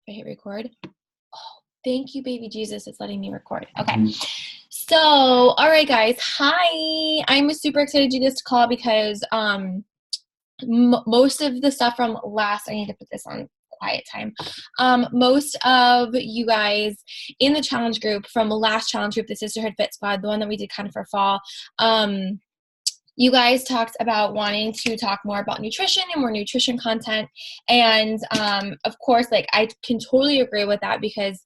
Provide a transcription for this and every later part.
I hit record. Oh, thank you, baby Jesus. It's letting me record. Okay. So, all right, guys. Hi. I'm super excited to do this call because most of the stuff from last, I need to put this on quiet time. Most of you guys in the challenge group from the last challenge group, the Sisterhood Fit Squad, the one that we did kind of for fall, you guys talked about wanting to talk more about nutrition and more nutrition content. And of course, like I can totally agree with that because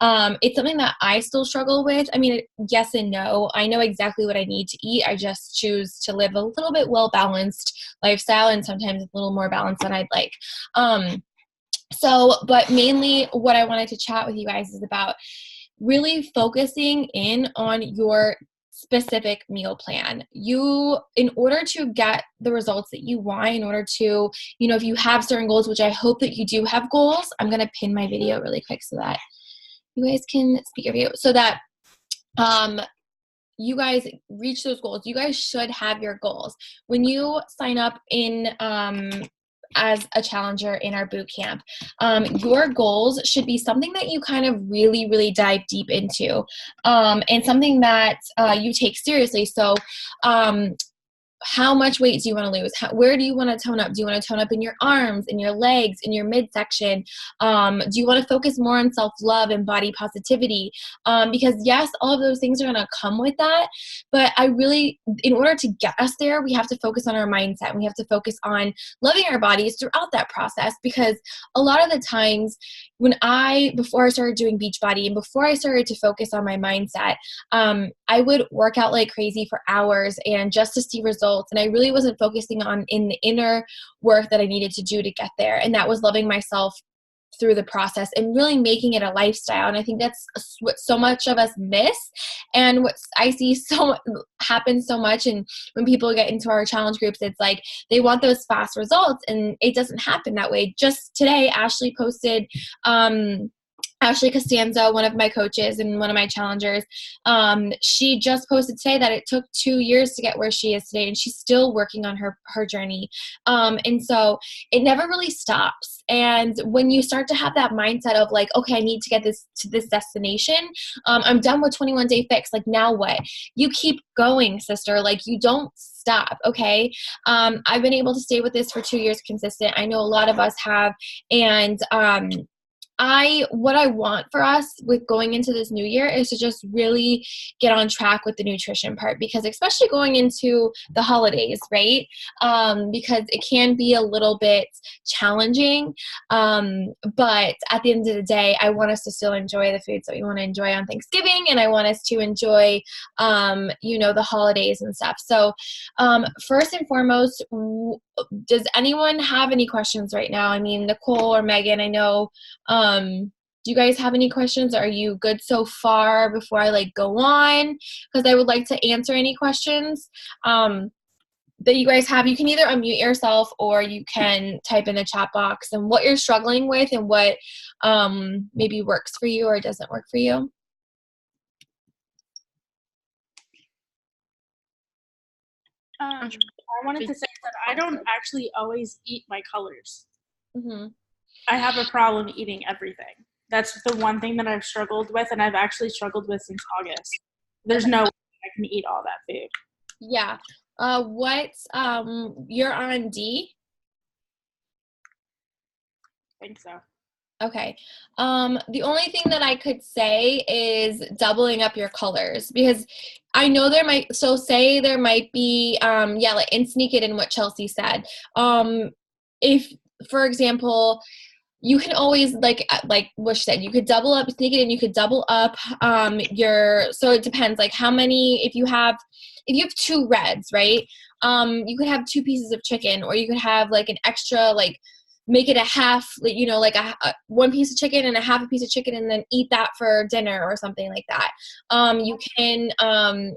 it's something that I still struggle with. I mean, yes and no. I know exactly what I need to eat. I just choose to live a little bit well-balanced lifestyle and sometimes a little more balanced than I'd like. But mainly what I wanted to chat with you guys is about really focusing in on your specific meal plan. In order to get the results that you want, in order to, if you have certain goals, which I hope that you do have goals, I'm going to pin my video really quick so that you guys can speak your view, so that you guys reach those goals. You guys should have your goals. When you sign up in as a challenger in our boot camp, your goals should be something that you kind of really, really dive deep into, and something that you take seriously. So how much weight do you want to lose? Where do you want to tone up? Do you want to tone up in your arms, in your legs, in your midsection? Do you want to focus more on self-love and body positivity? Because yes, all of those things are going to come with that. But in order to get us there, we have to focus on our mindset. We have to focus on loving our bodies throughout that process, because a lot of the times before I started doing Beachbody and before I started to focus on my mindset, I would work out like crazy for hours and just to see results. And I really wasn't focusing on in the inner work that I needed to do to get there. And that was loving myself through the process and really making it a lifestyle. And I think that's what so much of us miss, and what I see happens so much. And when people get into our challenge groups, it's like they want those fast results, and it doesn't happen that way. Just today, Ashley posted, Ashley Costanzo, one of my coaches and one of my challengers, she just posted today that it took 2 years to get where she is today, and she's still working on her journey. And so it never really stops. And when you start to have that mindset of like, okay, I need to get this to this destination, I'm done with 21 Day Fix. Like, now what? You keep going, sister. Like, you don't stop. Okay. I've been able to stay with this for 2 years consistent. I know a lot of us have. And, what I want for us with going into this new year is to just really get on track with the nutrition part, because especially going into the holidays, right? Because it can be a little bit challenging. But at the end of the day, I want us to still enjoy the foods that we want to enjoy on Thanksgiving. And I want us to enjoy, the holidays and stuff. So, first and foremost, does anyone have any questions right now? I mean, Nicole or Megan, I know, do you guys have any questions? Are you good so far before I go on? Because I would like to answer any questions that you guys have. You can either unmute yourself or you can type in the chat box and what you're struggling with and what maybe works for you or doesn't work for you. I wanted to say that I don't actually always eat my colors. Mm-hmm. I have a problem eating everything. That's the one thing that I've struggled with, and I've actually struggled with since August. There's no way I can eat all that food. Yeah. You're on D? I think so. Okay. The only thing that I could say is doubling up your colors, because I know there might be, and sneak it in what Chelsea said. If, for example, you can always, like what she said, you could double up, sneak it in, you could double up so it depends, like how many, if you have 2 reds, right? You could have 2 pieces of chicken, or you could have like an extra, like make it a half, a 1 piece of chicken and a half a piece of chicken, and then eat that for dinner or something like that. You can,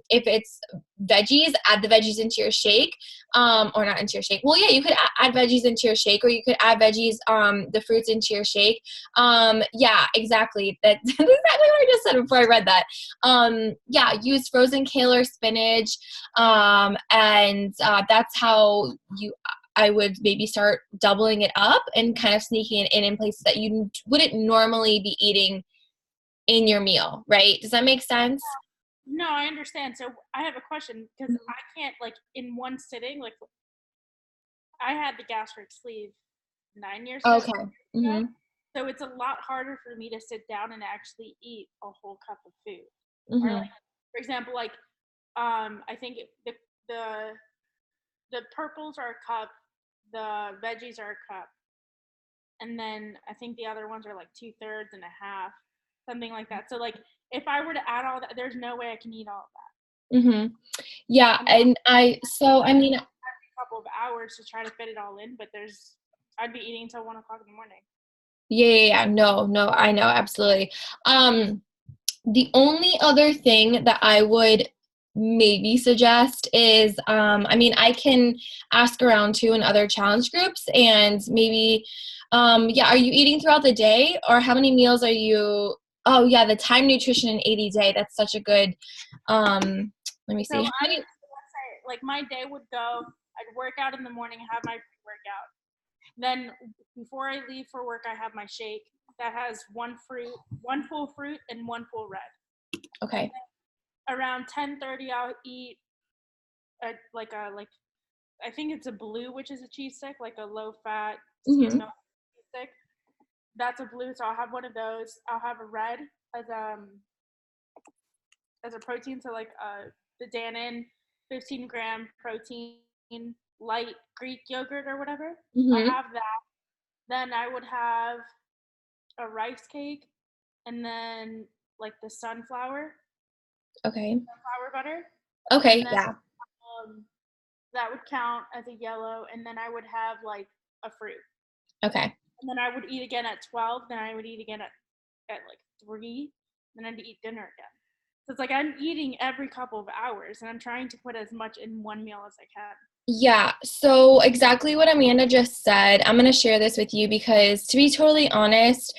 if it's veggies, add the veggies into your shake, or not into your shake. Well, yeah, you could add veggies into your shake, or you could add veggies, the fruits into your shake. Yeah, exactly. That's exactly what I just said before I read that. Yeah, use frozen kale or spinach, and that's how I would maybe start doubling it up and kind of sneaking it in places that you wouldn't normally be eating in your meal, right? Does that make sense? No, I understand. So I have a question because I can't like in one sitting. Like I had the gastric sleeve 9 years ago, Okay. Mm-hmm. so it's a lot harder for me to sit down and actually eat a whole cup of food. Or Mm-hmm. like, for example, like I think the the purples are a cup, the veggies are a cup, and then I think the other ones are like 2/3 and a half, something like that. So like if I were to add all that, there's no way I can eat all of that. Mm-hmm. Yeah, And and I mean, a couple of hours to try to fit it all in, but I'd be eating until 1 o'clock in the morning. yeah, no, no, I know, absolutely. The only other thing that I would maybe suggest is, I mean, I can ask around too in other challenge groups and maybe, yeah, are you eating throughout the day or how many meals are you? Oh, yeah, the time nutrition in 80 day. That's such a good, let me So see. How many? let's say like my day would go, I'd work out in the morning, have my pre-workout. Then before I leave for work, I have my shake that has one fruit, one full fruit, and one full red. Okay. Around 10:30, I'll eat like I think it's a blue, which is a cheese stick, like a low fat skim Mm-hmm. milk cheese stick. That's a blue, so I'll have one of those. I'll have a red as as a protein, so like the Dannon 15-gram protein light Greek yogurt or whatever. I'll Mm-hmm. have that. Then I would have a rice cake, and then like the Okay. sunflower butter, and Okay. then Yeah. that would count as a yellow. And then I would have like a fruit, Okay. and then I would eat again at 12. Then I would eat again at like 3. Then I'd eat dinner again. So it's like I'm eating every couple of hours, and I'm trying to put as much in one meal as I can. Yeah, so exactly what Amanda just said. I'm going to share this with you because, to be totally honest,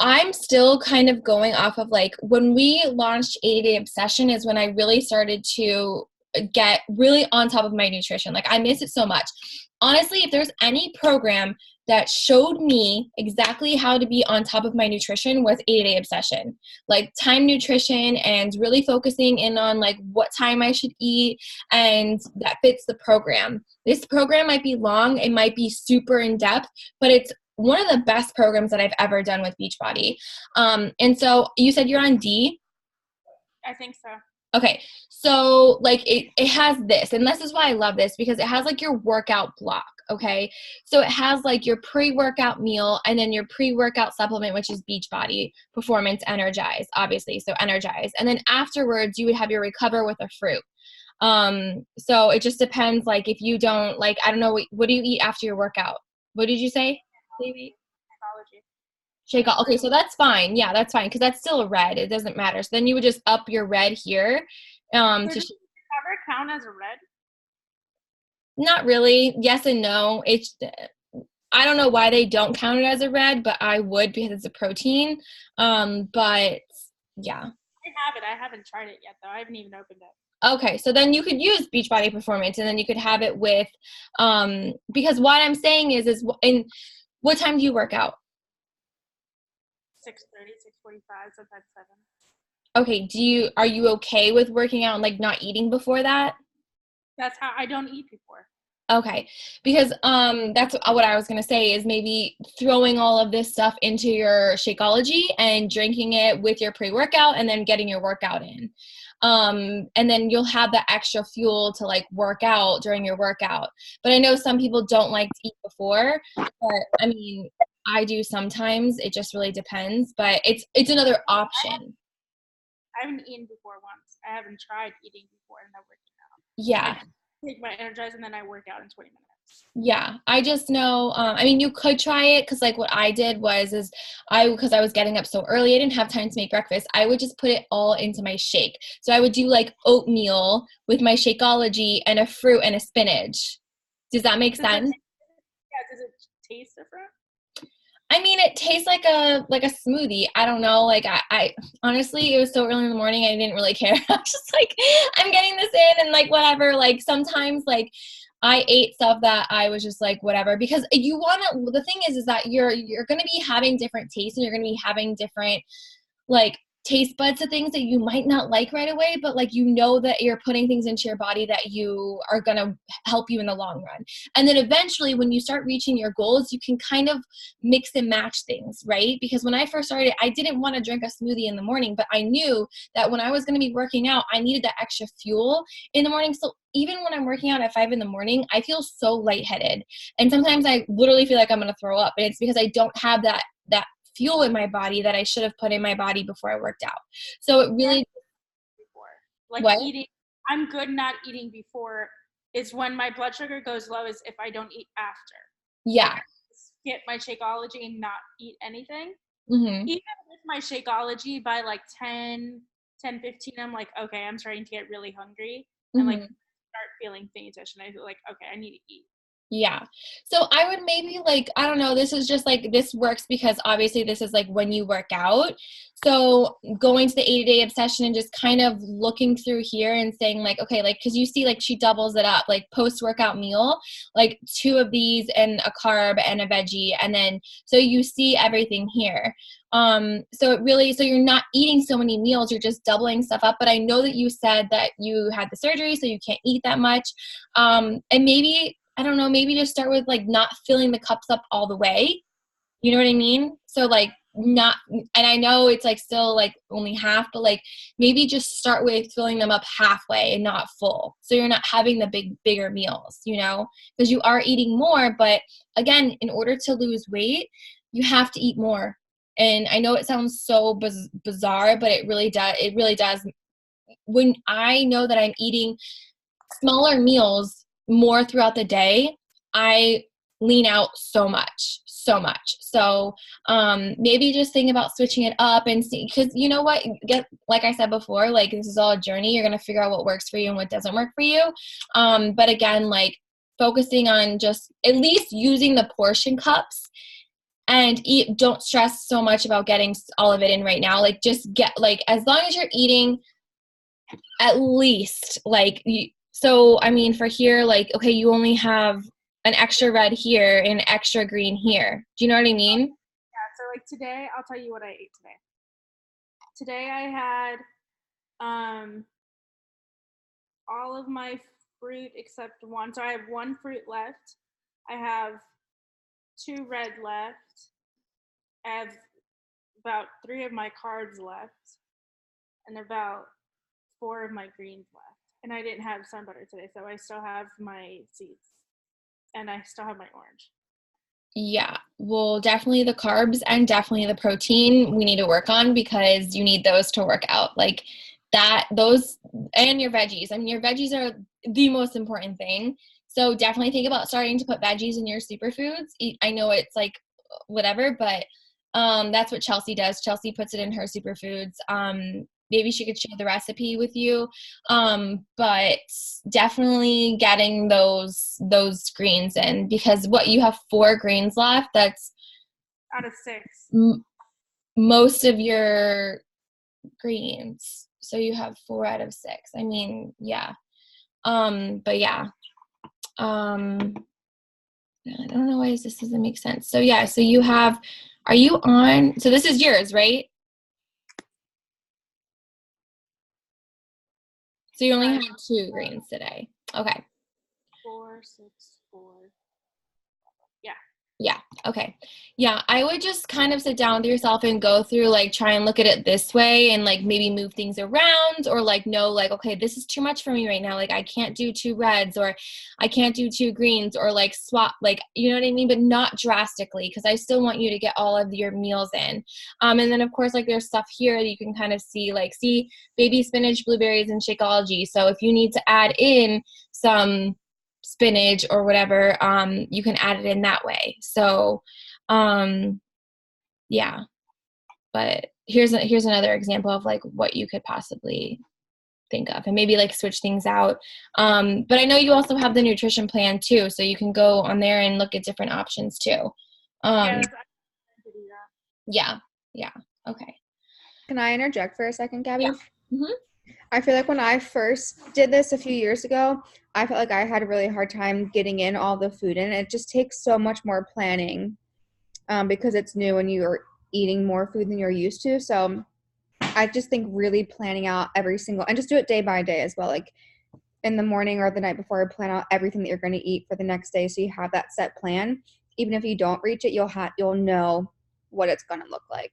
I'm still kind of going off of like when we launched 80 Day Obsession is when I really started to get really on top of my nutrition. Like I miss it so much. Honestly, if there's any program that showed me exactly how to be on top of my nutrition was 80 Day Obsession. Like time nutrition and really focusing in on like what time I should eat and that fits the program. This program might be long, it might be super in depth, but it's one of the best programs that I've ever done with Beachbody. And so you said you're on D? I think so. Okay. So like it has this, and this is why I love this because it has like your workout block. Okay. So it has like your pre-workout meal and then your pre-workout supplement, which is Beachbody Performance Energize, obviously. So Energize. And then afterwards you would have your recover with a fruit. So it just depends. Like if you don't like, I don't know, what do you eat after your workout? What did you say? Maybe Psychology. shake off. Okay, so that's fine. Yeah, that's fine because that's still a red. It doesn't matter. So then you would just up your red here. So To does it ever count as a red? not really. Yes and no. It's I don't know why they don't count it as a red, but I would because it's a protein. But yeah. I have it. I haven't tried it yet though. I haven't even opened it. Okay, so then you could use Beachbody Performance, and then you could have it with, because what I'm saying is in what time do you work out? 6:30, 6:45, sometimes 7. Okay, are you okay with working out and like not eating before that? That's how I don't eat before. Okay, because that's what I was gonna say is maybe throwing all of this stuff into your Shakeology and drinking it with your pre-workout and then getting your workout in. And then you'll have that extra fuel to like work out during your workout. But I know some people don't like to eat before, but I mean, I do sometimes. It just really depends, but it's another option. I haven't eaten before once. I haven't tried eating before and then working out. Yeah. I take my Energize and then I work out in 20 minutes. Yeah, I just know, I mean, you could try it because like what I did was because I was getting up so early, I didn't have time to make breakfast. I would just put it all into my shake. So I would do like oatmeal with my Shakeology and a fruit and a spinach. Does that make sense? Does it taste different? I mean, it tastes like a smoothie. I don't know. Like I honestly, it was so early in the morning, I didn't really care. I was just like, I'm getting this in and like whatever. Like sometimes like I ate stuff that I was just like, whatever, because you want to, the thing is that you're going to be having different tastes, and you're going to be having different like taste buds to things that you might not like right away, but like you know that you're putting things into your body that you are going to help you in the long run. And then eventually when you start reaching your goals, you can kind of mix and match things, right? Because when I first started, I didn't want to drink a smoothie in the morning, but I knew that when I was going to be working out, I needed that extra fuel in the morning. So even when I'm working out at 5 in the morning, I feel so lightheaded. And sometimes I literally feel like I'm going to throw up. And it's because I don't have that fuel in my body that I should have put in my body before I worked out. So it really before. Like what? eating, I'm good not eating before is when my blood sugar goes low is if I don't eat after. Yeah. Like, skip my Shakeology and not eat anything. Mm-hmm. Even with my Shakeology by like 10:15, I'm like, okay, I'm starting to get really hungry. And like start feeling faintish, and I feel like, okay, I need to eat. Yeah. So I would maybe like, I don't know, this is just like, this works because obviously this is like when you work out. So going to the 80-day obsession and just kind of looking through here and saying like, okay, like, cause you see like she doubles it up, like post-workout meal, like 2 of these and a carb and a veggie. And then, so you see everything here. So it really, so you're not eating so many meals, you're just doubling stuff up. But I know that you said that you had the surgery, so you can't eat that much. And maybe, I don't know, maybe just start with like not filling the cups up all the way. You know what I mean? So like not, and I know it's like still like only half, but like maybe just start with filling them up halfway and not full. So you're not having the bigger meals, you know, because you are eating more. But again, in order to lose weight, you have to eat more. And I know it sounds so bizarre, but it really does. It really does. When I know that I'm eating smaller meals more throughout the day, I lean out so much. So maybe just think about switching it up and see, because you know what, like I said before, like this is all a journey. You're going to figure out what works for you and what doesn't work for you. But again, like focusing on just at least using the portion cups and don't stress so much about getting all of it in right now. Like just get, like, as long as you're eating at least like so I mean for here, like, okay, you only have an extra red here and an extra green here. Do you know what I mean? Yeah, so like today, I'll tell you what I ate today. Today I had all of my fruit except one. So I have one fruit left. I have 2 red left. I have about 3 of my carbs left and about 4 of my greens left. And I didn't have sun butter today, so I still have my seeds and I still have my orange. Yeah, well, definitely the carbs and definitely the protein we need to work on, because you need those to work out. Like that, those, and your veggies. I mean, your veggies are the most important thing. So definitely think about starting to put veggies in your superfoods. I know it's like whatever, but that's what Chelsea does. Chelsea puts it in her superfoods. Maybe she could share the recipe with you. But definitely getting those greens in, because what, you have 4 greens left. That's out of 6. Most of your greens. So you have 4 out of 6. I mean, yeah. But yeah. I don't know why this doesn't make sense. So yeah, so you have, are you on, so this is yours, right? So you only had 2 greens today. Okay. 4, 6, 4. Yeah. Yeah. Okay. Yeah. I would just kind of sit down with yourself and go through, like, try and look at it this way and like maybe move things around, or like, no, like, okay, this is too much for me right now. Like I can't do 2 reds, or I can't do 2 greens, or like swap, like, you know what I mean? But not drastically, because I still want you to get all of your meals in. And then of course, like there's stuff here that you can kind of see, like, see baby spinach, blueberries, and Shakeology. So if you need to add in some spinach or whatever, you can add it in that way. So yeah, but here's another example of like what you could possibly think of, and maybe like switch things out. But I know you also have the nutrition plan too, so you can go on there and look at different options too. Yeah, yeah. Okay. Can I interject for a second, Gabby? Yeah. Mm-hmm. I feel like when I first did this a few years ago, I felt like I had a really hard time getting in all the food in. It just takes so much more planning because it's new and you're eating more food than you're used to. So I just think really planning out every single, and just do it day by day as well. Like in the morning or the night before, plan out everything that you're going to eat for the next day, so you have that set plan. Even if you don't reach it, you'll know what it's going to look like.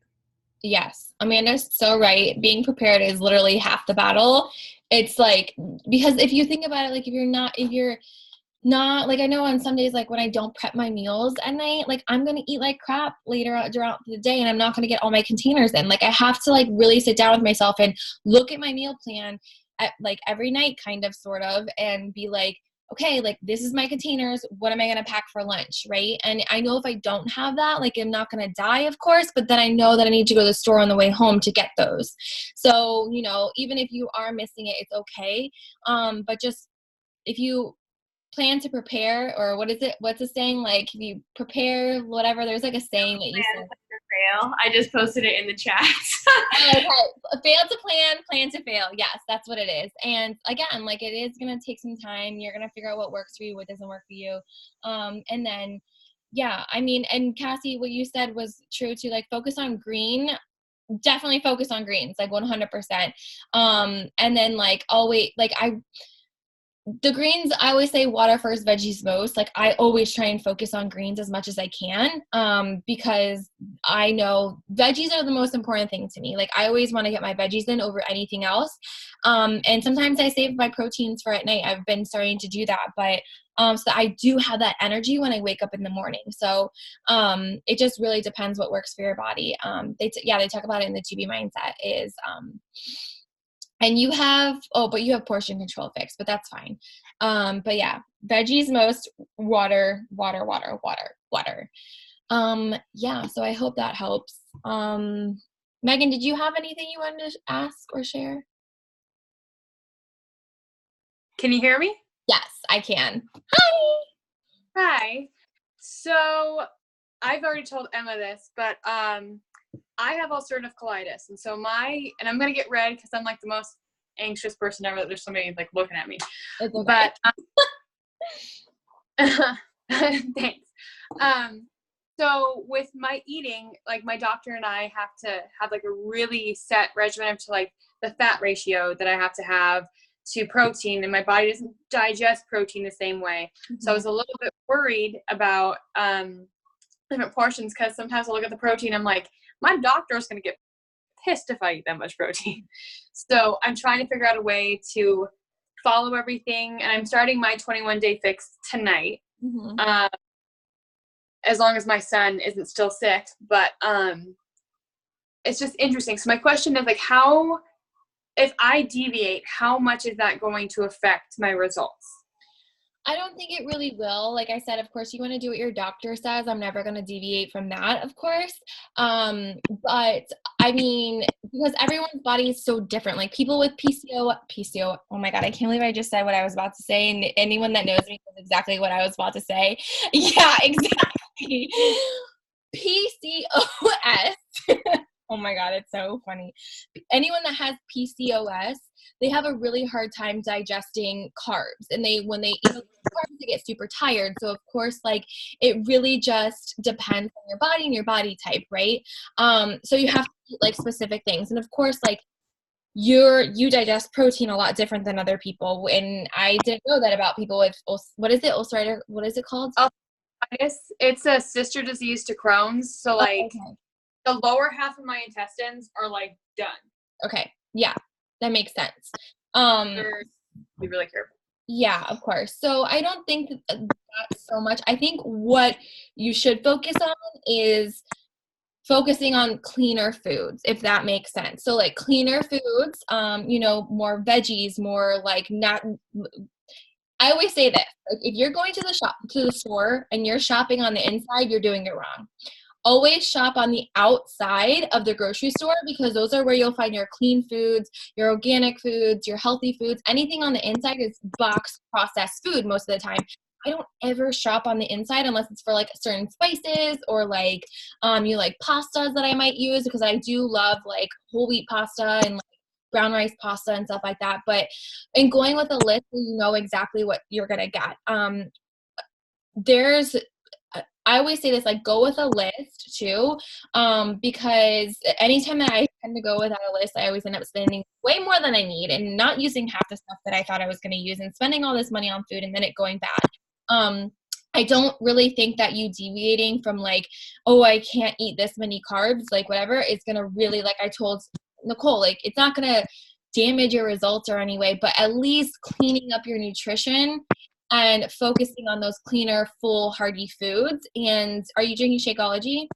Yes, Amanda's so right. Being prepared is literally half the battle. It's like, because if you think about it, like if you're not like, I know on some days, like when I don't prep my meals at night, like I'm going to eat like crap later throughout the day and I'm not going to get all my containers in. Like I have to like really sit down with myself and look at my meal plan at like every night kind of sort of, and be like, okay, like this is my containers. What am I going to pack for lunch? Right. And I know if I don't have that, like I'm not going to die, of course, but then I know that I need to go to the store on the way home to get those. So, even if you are missing it, it's okay. But just if you plan to prepare, or what's the saying, like if you prepare whatever, there's like a saying that you said. Fail. I just posted it in the chat. Okay. Fail to plan to fail. Yes, that's what it is. And again, like it is going to take some time. You're going to figure out what works for you, what doesn't work for you. And then, yeah, I mean, and Cassie, what you said was true too, like focus on green. Definitely focus on greens, like 100%. And then like always, like the greens, I always say water first, veggies most. Like I always try and focus on greens as much as I can, because I know veggies are the most important thing to me. Like I always want to get my veggies in over anything else. And sometimes I save my proteins for at night. I've been starting to do that, but so that I do have that energy when I wake up in the morning. So it just really depends what works for your body. They talk about it in the 2B mindset is and you have portion control fixed, but that's fine. But yeah, veggies most, water. Yeah, so I hope that helps. Megan, did you have anything you wanted to ask or share? Can you hear me? Yes, I can. Hi. So I've already told Emma this, but I have ulcerative colitis, and so and I'm gonna get red because I'm like the most anxious person ever. That there's somebody like looking at me. It's okay. But thanks. So with my eating, like my doctor and I have to have like a really set regimen to like the fat ratio that I have to have to protein, and my body doesn't digest protein the same way. Mm-hmm. So I was a little bit worried about different portions, because sometimes I look at the protein, I'm like, my doctor is going to get pissed if I eat that much protein. So I'm trying to figure out a way to follow everything, and I'm starting my 21-day fix tonight. Mm-hmm. As long as my son isn't still sick, but it's just interesting. So my question is like, if I deviate, how much is that going to affect my results? I don't think it really will. Like I said, of course, you want to do what your doctor says. I'm never going to deviate from that, of course. But I mean, because everyone's body is so different. Like people with PCO, oh my God, I can't believe I just said what I was about to say. And anyone that knows me knows exactly what I was about to say. Yeah, exactly. PCOS. Oh my God, it's so funny. Anyone that has PCOS, they have a really hard time digesting carbs, and when they eat carbs, they get super tired. So of course, like it really just depends on your body and your body type, right? So you have to eat like specific things, and of course, like you digest protein a lot different than other people, and I didn't know that about people with ulcerative. What is it called? It's a sister disease to Crohn's. So like. Okay. The lower half of my intestines are like done. Okay. Yeah, that makes sense. Be really careful. Yeah, of course. So I don't think that's so much. I think what you should focus on is focusing on cleaner foods, if that makes sense. So like cleaner foods, more veggies, more like not. I always say this: like if you're going to the store and you're shopping on the inside, you're doing it wrong. Always shop on the outside of the grocery store, because those are where you'll find your clean foods, your organic foods, your healthy foods. Anything on the inside is boxed processed food most of the time. I don't ever shop on the inside unless it's for like certain spices or like like pastas that I might use, because I do love like whole wheat pasta and like brown rice pasta and stuff like that. But in going with a list, you know exactly what you're going to get. I always say this, like, go with a list too, because anytime that I tend to go without a list, I always end up spending way more than I need and not using half the stuff that I thought I was going to use and spending all this money on food and then it going bad. I don't really think that you deviating from like, oh, I can't eat this many carbs, like whatever, it's going to really, like I told Nicole, like it's not going to damage your results or any way, but at least cleaning up your nutrition and focusing on those cleaner, full, hearty foods. And are you drinking Shakeology?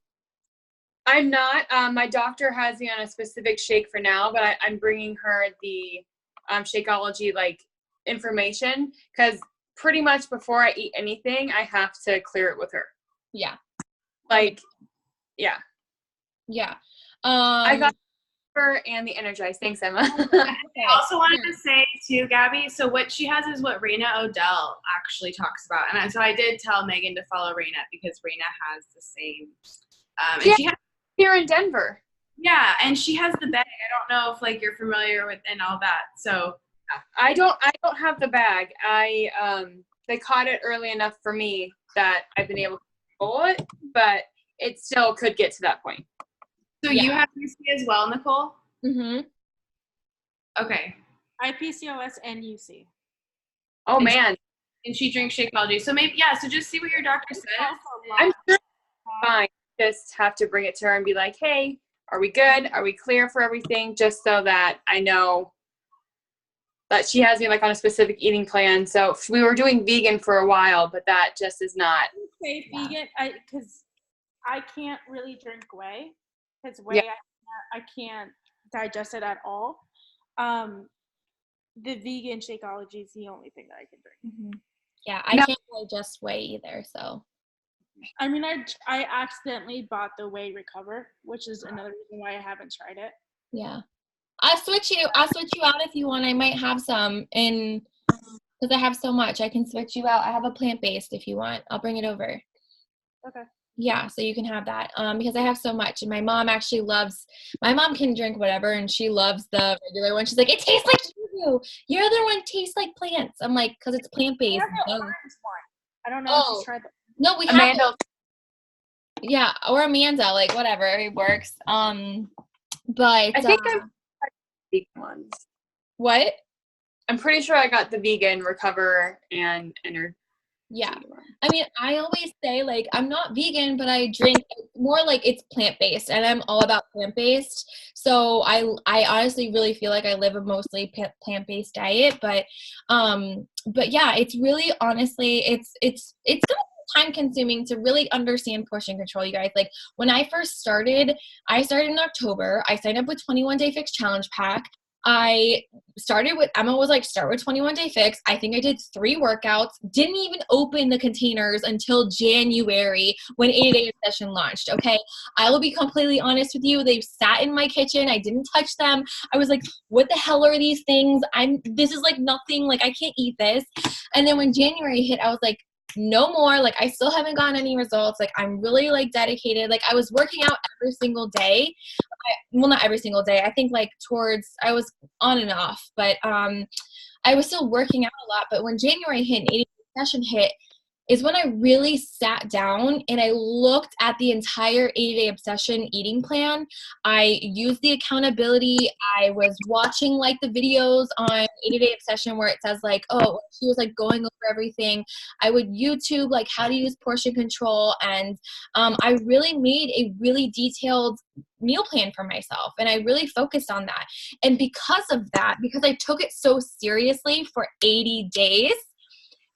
I'm not. My doctor has me on a specific shake for now, but I'm bringing her the Shakeology like information, because pretty much before I eat anything, I have to clear it with her. Yeah. Like, yeah. Yeah. I got her and the Energize. Thanks, Emma. I also wanted to say too, Gabby, so what she has is what Raina Odell actually talks about. And so I did tell Megan to follow Raina because Raina has the same. And she has here in Denver. Yeah, and she has the bag. I don't know if like you're familiar with and all that. So I don't have the bag. They caught it early enough for me that I've been able to control it, but it still could get to that point. So you have UC as well, Nicole? Mm-hmm. Okay. I have PCOS and UC. Oh man. And she drinks Shakeology. So maybe, so just see what your doctor says. I'm sure it's fine. Just have to bring it to her and be like, hey, are we good? Are we clear for everything? Just so that I know that she has me like on a specific eating plan. So we were doing vegan for a while, but that just is not. Say vegan, because I can't really drink whey. Because whey, I can't digest it at all. The vegan Shakeology is the only thing that I can drink. Mm-hmm. Yeah, I can't digest whey either, so. I mean, I accidentally bought the Whey Recover, which is another reason why I haven't tried it. Yeah. I'll switch you out if you want. I might have some because I have so much. I can switch you out. I have a plant-based if you want. I'll bring it over. Okay. Yeah, so you can have that because I have so much. And my mom can drink whatever, and she loves the regular one. She's like, it tastes like you. Your other one tastes like plants. I'm like, because it's plant-based. I don't know if she's tried that. No, we Amanda. have. Yeah, or Amanda, like whatever, it works. But I think I'm vegan ones. What? I'm pretty sure I got the vegan Recover and Energy. Yeah. I mean, I always say, like, I'm not vegan, but I drink more like it's plant-based, and I'm all about plant-based. So I honestly really feel like I live a mostly plant-based diet, but yeah, it's really, honestly, it's going to be time consuming to really understand portion control, you guys. Like, when I first started, I started in October. I signed up with 21 Day Fix Challenge Pack. I started with, Emma was like, start with 21 Day Fix. I think I did 3 workouts, didn't even open the containers until January when 80 Day Obsession launched, okay? I will be completely honest with you. They sat in my kitchen. I didn't touch them. I was like, what the hell are these things? This is like nothing, like I can't eat this. And then when January hit, I was like, no more. Like, I still haven't gotten any results. Like, I'm really like dedicated. Like, I was working out every single day. Well, not every single day. I think like I was on and off, but I was still working out a lot. But when January hit and 80 Day Session hit is when I really sat down and I looked at the entire 80 Day Obsession eating plan. I used the accountability. I was watching like the videos on 80 Day Obsession where it says like, oh, she was like going over everything. I would YouTube like how to use portion control. And I really made a really detailed meal plan for myself. And I really focused on that. And because of that, because I took it so seriously for 80 days,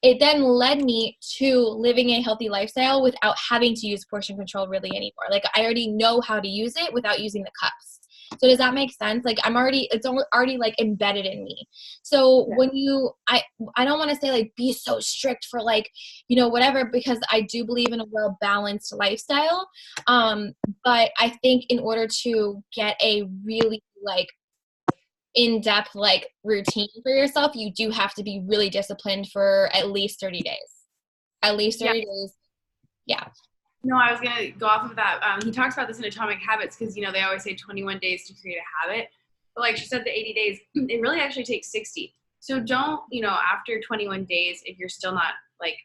it then led me to living a healthy lifestyle without having to use portion control really anymore. Like, I already know how to use it without using the cups. So does that make sense? Like, it's already like embedded in me. So when I don't want to say like be so strict for like, whatever, because I do believe in a well-balanced lifestyle. But I think in order to get a really like in-depth like routine for yourself, you do have to be really disciplined for at least 30 days. At least 30 days. Yeah. No, I was going to go off of that. He talks about this in Atomic Habits because, they always say 21 days to create a habit. But like she said, the 80 days, it really actually takes 60. So don't, after 21 days, if you're still not like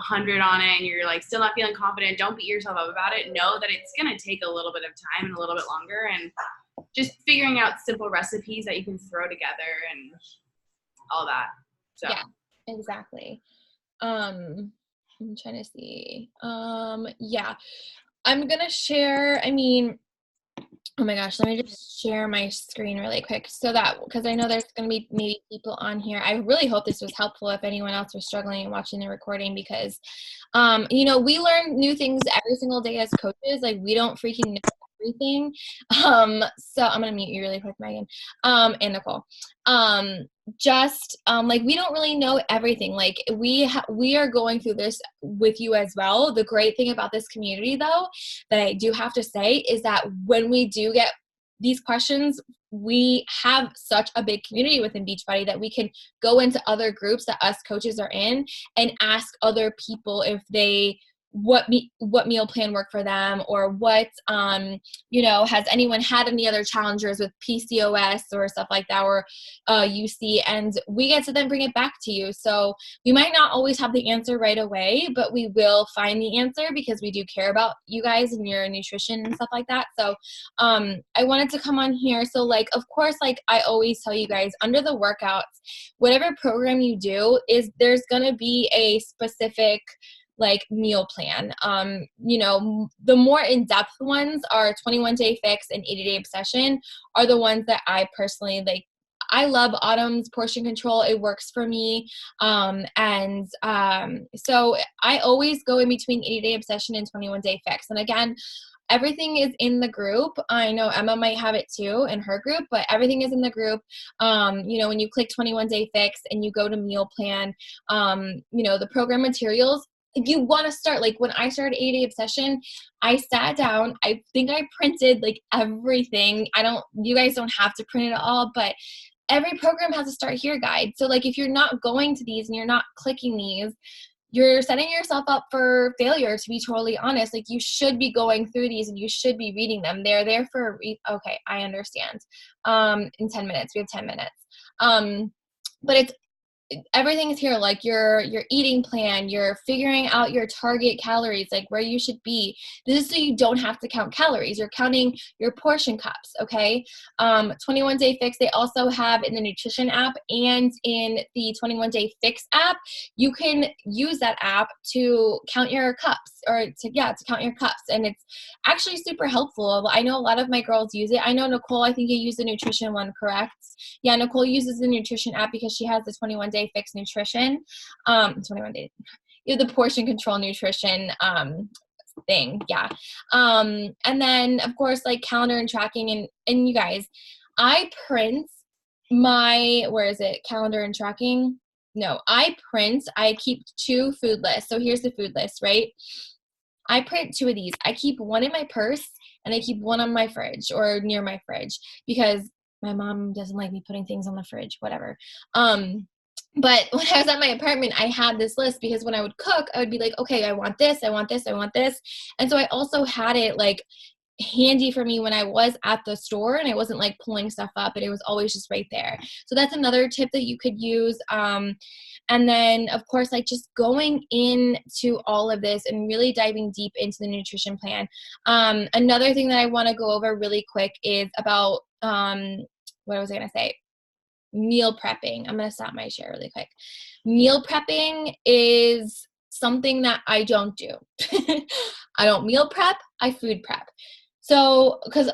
100 on it and you're like still not feeling confident, don't beat yourself up about it. Know that it's going to take a little bit of time and a little bit longer, and just figuring out simple recipes that you can throw together and all that. So yeah, exactly. I'm trying to see. Yeah, I'm gonna share, oh my gosh, let me just share my screen really quick because I know there's going to be maybe people on here. I really hope this was helpful if anyone else was struggling and watching the recording, because, we learn new things every single day as coaches. Like, we don't freaking know everything. So I'm going to mute you really quick, Megan, and Nicole. Like, we don't really know everything. Like, we are going through this with you as well. The great thing about this community, though, that I do have to say, is that when we do get these questions, we have such a big community within Beachbody that we can go into other groups that us coaches are in and ask other people if they what meal plan worked for them, or what has anyone had any other challengers with PCOS or stuff like that, or UC, and we get to then bring it back to you. So we might not always have the answer right away, but we will find the answer because we do care about you guys and your nutrition and stuff like that. So I wanted to come on here. So, like, of course, like I always tell you guys, under the workouts, whatever program you do, there's gonna be a specific like meal plan. The more in-depth ones are 21-day fix and 80-day obsession are the ones that I personally like. I love Autumn's portion control. It works for me. So I always go in between 80-day obsession and 21-day fix. And again, everything is in the group. I know Emma might have it too in her group, but everything is in the group. When you click 21-day fix and you go to meal plan, the program materials, if you want to start, like when I started 80-day obsession, I sat down, I think I printed like everything. You guys don't have to print it all, but every program has a start here guide. So like if you're not going to these and you're not clicking these, you're setting yourself up for failure, to be totally honest. Like, you should be going through these and you should be reading them. They're there for okay, I understand. In 10 minutes, we have 10 minutes. But everything is here, like your eating plan, you're figuring out your target calories, like where you should be. This is so you don't have to count calories. You're counting your portion cups, okay? 21-day fix, they also have in the nutrition app and in the 21-day fix app, you can use that app to count your cups, or to count your cups. And it's actually super helpful. I know a lot of my girls use it. I know Nicole, I think you use the nutrition one, correct? Yeah, Nicole uses the nutrition app because she has the 21-day fix nutrition, 21 days, the portion control nutrition thing. Yeah. And then of course, like calendar and tracking, and you guys, I print my, where is it? Calendar and tracking. No, I keep 2 food lists. So here's the food list, right? I print 2 of these. I keep one in my purse and I keep one on my fridge or near my fridge because my mom doesn't like me putting things on the fridge, whatever. But when I was at my apartment, I had this list because when I would cook, I would be like, okay, I want this, I want this, I want this. And so I also had it like handy for me when I was at the store and I wasn't like pulling stuff up, and it was always just right there. So that's another tip that you could use. And then of course, like just going into all of this and really diving deep into the nutrition plan. Another thing that I want to go over really quick is about, what was I going to say? Meal prepping. I'm going to stop my share really quick. Meal prepping is something that I don't do. I don't meal prep, I food prep. So, because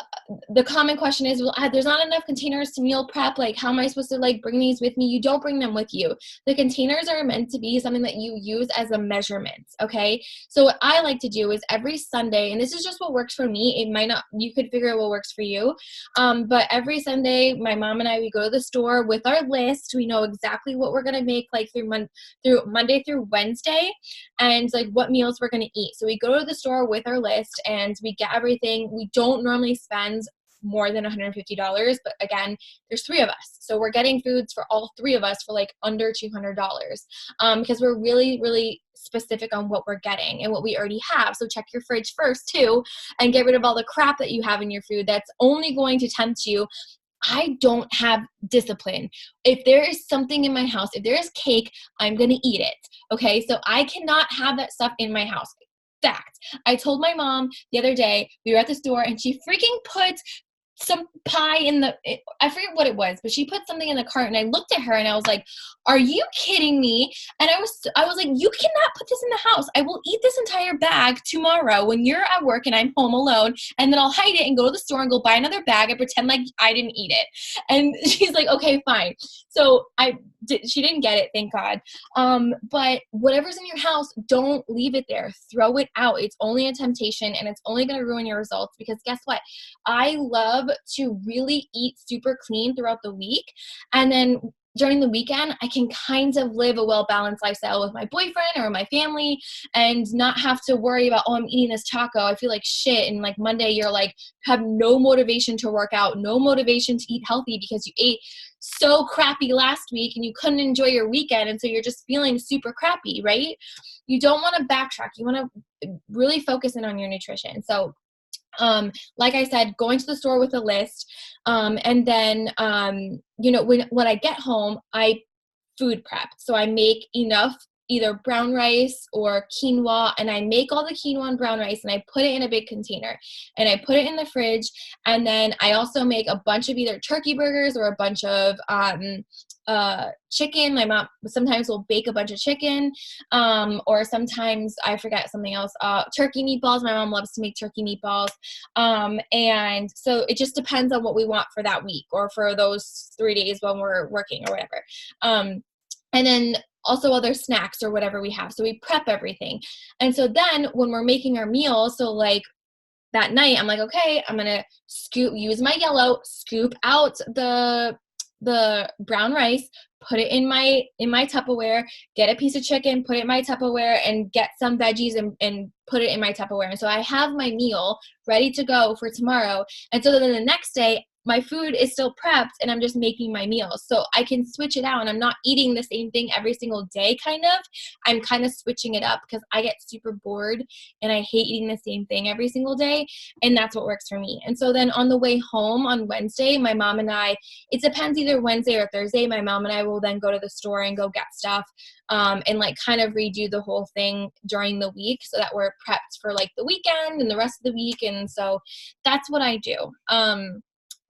the common question is, well, there's not enough containers to meal prep. Like, how am I supposed to like bring these with me? You don't bring them with you. The containers are meant to be something that you use as a measurement. Okay. So what I like to do is every Sunday, and this is just what works for me. It might not, you could figure out what works for you. But every Sunday, my mom and I, we go to the store with our list. We know exactly what we're going to make like through Monday through Wednesday, and like what meals we're going to eat. So we go to the store with our list and we get everything. We don't normally spend more than $150, but again, there's 3 of us. So we're getting foods for all 3 of us for like under $200, because we're really, really specific on what we're getting and what we already have. So check your fridge first too, and get rid of all the crap that you have in your food that's only going to tempt you I don't have discipline. If there is something in my house, if there is cake, I'm going to eat it. Okay. So I cannot have that stuff in my house. Fact. I told my mom the other day, we were at the store and she freaking put some pie in I forget what it was, but she put something in the cart and I looked at her and I was like, are you kidding me? And I was like, you cannot put this in the house. I will eat this entire bag tomorrow when you're at work and I'm home alone, and then I'll hide it and go to the store and go buy another bag and pretend like I didn't eat it. And she's like, okay, fine. So she didn't get it, thank God. But whatever's in your house, don't leave it there. Throw it out. It's only a temptation and it's only going to ruin your results, because guess what? I love to really eat super clean throughout the week. And then during the weekend, I can kind of live a well-balanced lifestyle with my boyfriend or my family and not have to worry about, oh, I'm eating this taco. I feel like shit. And like Monday, you're like, have no motivation to work out, no motivation to eat healthy because you ate so crappy last week and you couldn't enjoy your weekend. And so you're just feeling super crappy, right? You don't want to backtrack. You want to really focus in on your nutrition. So like I said, going to the store with a list, and then, when I get home, I food prep. So I make enough either brown rice or quinoa, and I make all the quinoa and brown rice and I put it in a big container and I put it in the fridge. And then I also make a bunch of either turkey burgers or a bunch of, chicken. My mom sometimes will bake a bunch of chicken, or sometimes I forget something else, turkey meatballs. My mom loves to make turkey meatballs. And so it just depends on what we want for that week or for those 3 days when we're working or whatever. And then also other snacks or whatever we have. So we prep everything. And so then when we're making our meals, so like that night, I'm like, okay, I'm going to use my yellow, scoop out the brown rice, put it in my Tupperware, get a piece of chicken, put it in my Tupperware, and get some veggies and put it in my Tupperware. And so I have my meal ready to go for tomorrow. And so then the next day, my food is still prepped and I'm just making my meals. So I can switch it out and I'm not eating the same thing every single day, kind of. I'm kind of switching it up because I get super bored and I hate eating the same thing every single day. And that's what works for me. And so then on the way home on Wednesday, my mom and I, it depends either Wednesday or Thursday, my mom and I will then go to the store and go get stuff, and like kind of redo the whole thing during the week so that we're prepped for like the weekend and the rest of the week. And so that's what I do.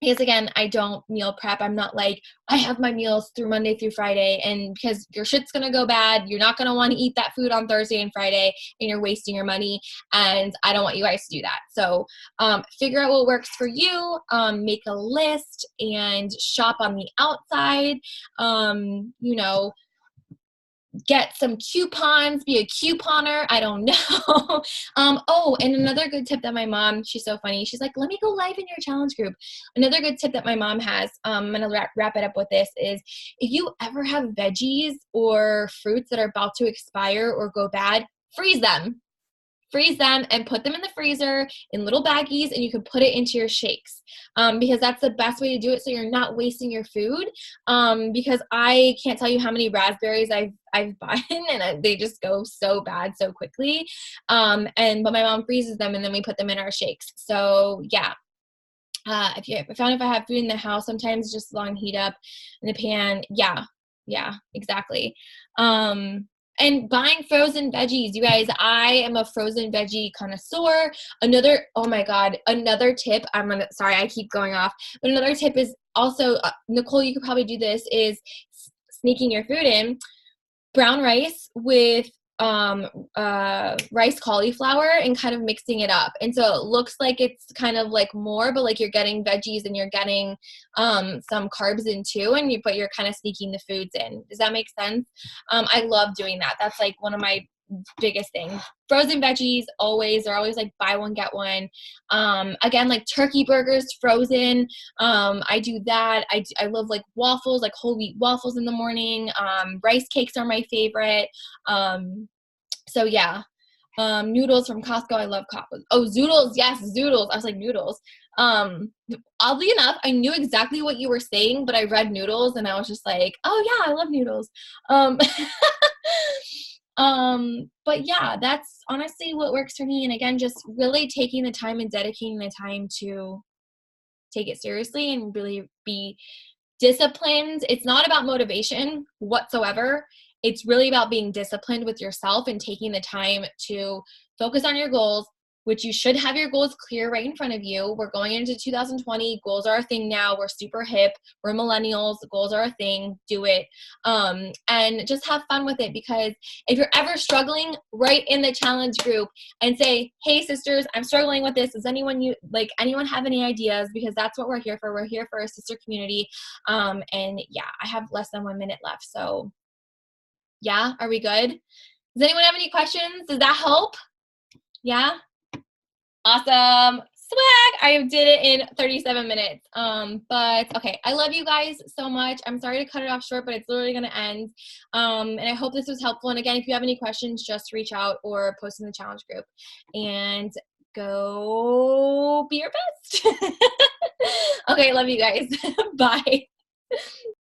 Because again, I don't meal prep. I'm not like, I have my meals through Monday through Friday, and because your shit's going to go bad, you're not going to want to eat that food on Thursday and Friday and you're wasting your money. And I don't want you guys to do that. So figure out what works for you, make a list and shop on the outside, get some coupons, be a couponer. I don't know. And another good tip that my mom, she's so funny. She's like, let me go live in your challenge group. Another good tip that my mom has, I'm going to wrap it up with this, is if you ever have veggies or fruits that are about to expire or go bad, freeze them. Freeze them and put them in the freezer in little baggies, and you can put it into your shakes, because that's the best way to do it so you're not wasting your food, because I can't tell you how many raspberries I've bought and they just go so bad so quickly, but my mom freezes them and then we put them in our shakes. So yeah. If I have food in the house, sometimes just long heat up in the pan. Yeah, exactly. And buying frozen veggies, you guys, I am a frozen veggie connoisseur. Another tip, sorry, I keep going off, but another tip is also, Nicole, you could probably do this, is sneaking your food in, brown rice with rice cauliflower and kind of mixing it up. And so it looks like it's kind of like more, but like you're getting veggies and you're getting some carbs in too, but you're kind of sneaking the foods in. Does that make sense? I love doing that. That's like one of my biggest things. Frozen veggies, they're always like buy one, get one. Again, like turkey burgers frozen. I do that. I love like waffles, like whole wheat waffles in the morning. Rice cakes are my favorite. So yeah. Noodles from Costco. I love Costco. Oh, zoodles. Yes, zoodles. I was like noodles. Oddly enough, I knew exactly what you were saying, but I read noodles and I was just like, oh yeah, I love noodles. But yeah, that's honestly what works for me. And again, just really taking the time and dedicating the time to take it seriously and really be disciplined. It's not about motivation whatsoever. It's really about being disciplined with yourself and taking the time to focus on your goals, which you should have your goals clear right in front of you. We're going into 2020. Goals are a thing now. We're super hip. We're millennials. Goals are a thing. Do it. And just have fun with it, because if you're ever struggling, write in the challenge group and say, hey sisters, I'm struggling with this. Does anyone have any ideas? Because that's what we're here for. We're here for a sister community. And yeah, I have less than 1 minute left. So yeah, are we good? Does anyone have any questions? Does that help? Yeah? Awesome. Swag. I did it in 37 minutes. But okay, I love you guys so much. I'm sorry to cut it off short, but it's literally going to end. And I hope this was helpful. And again, if you have any questions, just reach out or post in the challenge group. And go be your best. Okay, love you guys. Bye.